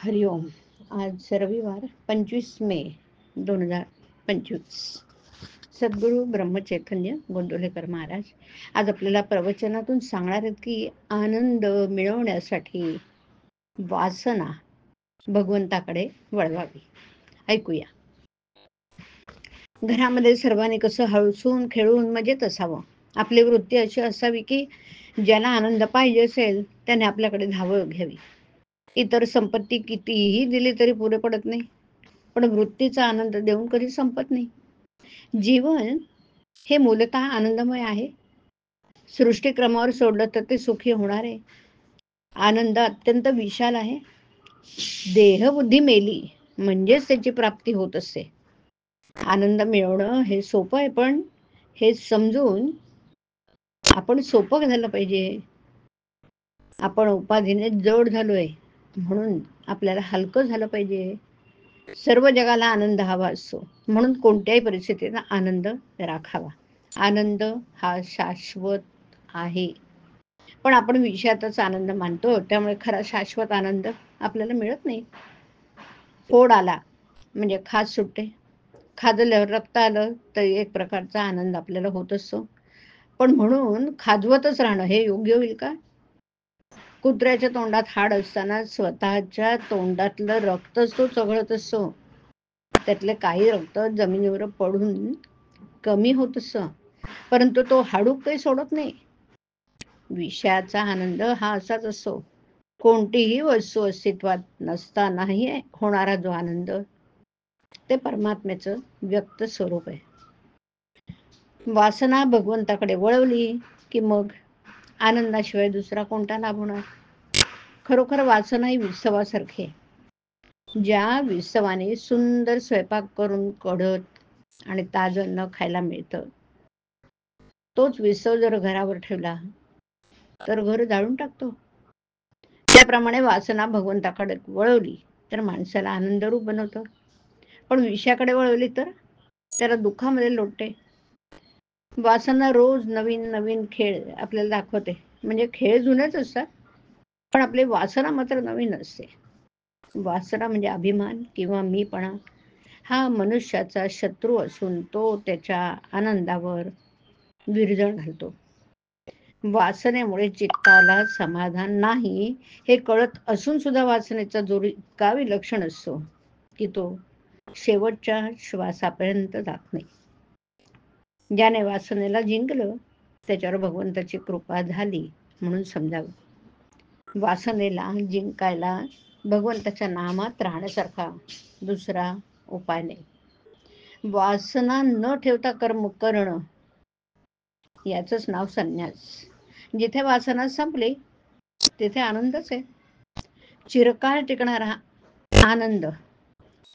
हरिओम. आज रविवार 25 मे 2025. सद्गुरू ब्रह्मचैतन्य गोंदवलेकर महाराज आज आपल्याला प्रवचनातून सांगणार आहेत की आनंद मिळवण्यासाठी वासना भगवंताकडे वळवावी. ऐकूया. घरामध्ये सर्वांनी कसं हळसून खेळून मजेत असावं. आपली वृत्ती अशी असावी की ज्याला आनंद पाहिजे असेल त्याने आपल्याकडे धावं घ्यावी. इतर संपत्ती कितीही दिली तरी पुरे पडत नाही, पण वृत्तीचा आनंद देऊन कधी संपत नाही. जीवन हे मूलतः आनंदमय आहे. सृष्टीक्रमावर सोडलं तर ते सुखी होणार आहे. आनंद अत्यंत विशाल आहे. देहबुद्धी मेली म्हणजेच त्याची प्राप्ती होत असते. आनंद मिळवणं हे सोपं आहे, पण हे समजून आपण सोपं झालं पाहिजे. आपण उपाधीने जड झालोय म्हणून आपल्याला हलकं झालं पाहिजे. सर्व जगाला आनंद हवा असतो, म्हणून कोणत्याही परिस्थितीत आनंद राखावा. आनंद हा शाश्वत आहे, पण आपण विषयातच आनंद मानतो, त्यामुळे खरा शाश्वत आनंद आपल्याला मिळत नाही. फोड आला म्हणजे खाज सुटते. खाजल्यावर रक्त आलं तर एक प्रकारचा आनंद आपल्याला होत असतो, पण म्हणून खाजवतच राहणं हे योग्य होईल का? कुत्र्याच्या तोंडात हाड असताना स्वतःच्या तोंडातलं रक्तच तो चघळत असतो. त्यातले काही रक्त जमिनीवर पडून कमी होत असतं, परंतु तो हाडूक काही सोडत नाही. विषयाचा आनंद हा असाच असतो. कोणतीही वस्तू अस्तित्वात नसतानाही होणारा जो आनंद ते परमात्म्याचं व्यक्त स्वरूप आहे. वासना भगवंताकडे वळवली की मग आनंदाशिवाय दुसरा कोणता लाभ होणार? खरोखर वासना ही वित्सवासारखी आहे. ज्या वित्सवाने सुंदर स्वयंपाक करून कढत आणि ताजं अन्न खायला मिळतं, तोच वित्सव जर घरावर ठेवला तर घर जाळून टाकतो. त्याप्रमाणे वासना भगवंताकडे वळवली तर माणसाला आनंदरूप बनवतं, पण विषयाकडे वळवली तर त्याला दुःखामध्ये लोटते. वासना रोज नवीन नवीन खेळ आपल्याला दाखवते. म्हणजे खेळ जुनेच असतात, पण आपली वासना मात्र नवीन असते. वासना म्हणजे अभिमान किंवा मीपणा हा मनुष्याचा शत्रू असून तो त्याच्या आनंदावर विरजण घालतो. वासनेमुळे चित्ताला समाधान नाही हे कळत असून सुद्धा वासनेचा जोर इतका विलक्षण असतो की तो शेवटच्या श्वासापर्यंत जात नाही. ज्याने वासनेला जिंकलं त्याच्यावर भगवंताची कृपा झाली म्हणून समजावं. वासनेला जिंकायला भगवंताच्या नामात राहण्यासारखा दुसरा उपाय नाही. वासना न ठेवता कर्म करणं याचंच नाव संन्यास. जिथे वासना संपली तिथे आनंदच आहे. चिरकाळ टिकणारा आनंद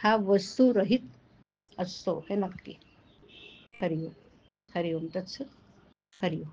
हा वस्तुरहित असतो हे नक्की. हरिओम. हरिओम तत्सत. हरिओम.